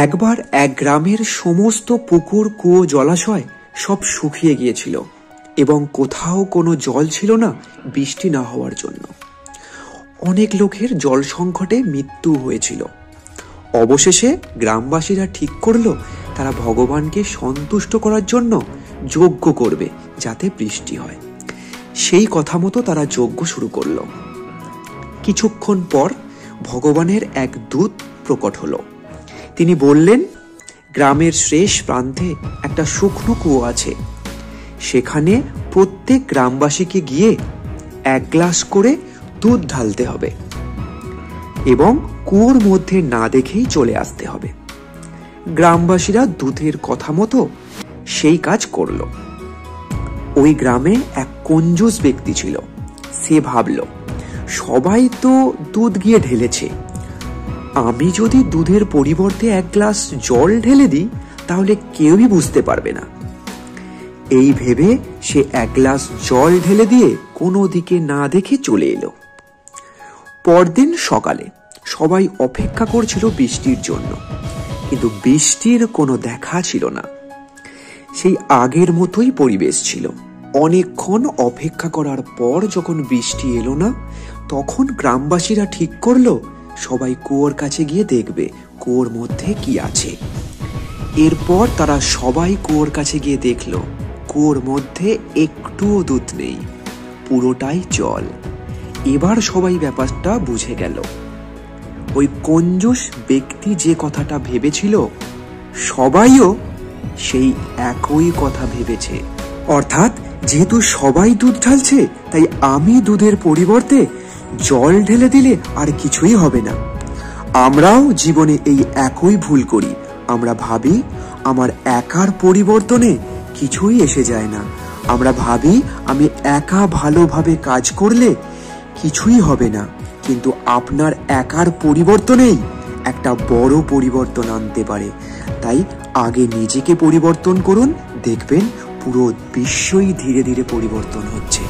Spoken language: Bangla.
একবার এক গ্রামের সমস্ত পুকুর, কুয়ো, জলাশয় সব শুকিয়ে গিয়েছিল এবং কোথাও কোনো জল ছিল না বৃষ্টি না হওয়ার জন্য। অনেক লোকের জল সংকটে মৃত্যু হয়েছিল। অবশেষে গ্রামবাসীরা ঠিক করলো তারা ভগবানকে সন্তুষ্ট করার জন্য যজ্ঞ করবে যাতে বৃষ্টি হয়। সেই কথা মতো তারা যজ্ঞ শুরু করলো। কিছুক্ষণ পর ভগবানের এক দূত প্রকট হলো। তিনি বললেন, গ্রামের শেষ প্রান্তে একটা শুকনো কুয়ো আছে, সেখানে প্রত্যেক গ্রামবাসীকে গিয়ে 1 গ্লাস করে দুধ ঢালতে হবে এবং কুয়োর মধ্যে না দেখেই চলে আসতে হবে। গ্রামবাসীরা দূতের কথা মতো সেই কাজ করল। ওই গ্রামে এক কঞ্জুস ব্যক্তি ছিল। সে ভাবল, সবাই তো দুধ গিয়ে ঢেলেছে, আমি যদি দুধের পরিবর্তে 1 গ্লাস জল ঢেলে দিই তাহলে কেউই বুঝতে পারবে না। এই ভেবে সে 1 গ্লাস জল ঢেলে দিয়ে কোনো দিকে না দেখে চলে এলো। পরদিন সকালে সবাই অপেক্ষা করছিল বৃষ্টির জন্য, কিন্তু বৃষ্টির কোনো দেখা ছিল না। সেই আগের মতোই পরিবেশ ছিল। অনেকক্ষণ অপেক্ষা করার পর যখন বৃষ্টি এলো না, তখন গ্রামবাসীরা ঠিক করলো সবাই কুয়োর কাছে গিয়ে দেখবে কুয়োর মধ্যে কি আছে। এরপর তারা সবাই কুয়োর কাছে গিয়ে দেখলো কুয়োর মধ্যে একটুও দুধ নেই, পুরোটাই জল। এবার সবাই ব্যাপারটা বুঝে গেল। ওই কঞ্জুস ব্যক্তি যে কথাটা ভেবেছিল, সবাইও সেই একই কথা ভেবেছে। অর্থাৎ যেহেতু সবাই দুধ ঢালছে, তাই আমি দুধের পরিবর্তে জল ঢেলে দিলে আর কিছুই হবে না। আমরাও জীবনে এই একই ভুল করি। আমরা ভাবি আমার একার পরিবর্তনে কিছুই এসে যায় না। আমরা ভাবি আমি একা ভালোভাবে কাজ করলে কিছুই হবে না, কিন্তু আপনার একার পরিবর্তনেই একটা বড় পরিবর্তন আনতে পারে। তাই আগে নিজেকে পরিবর্তন করুন, দেখবেন পুরো বিশ্বই ধীরে ধীরে পরিবর্তন হচ্ছে।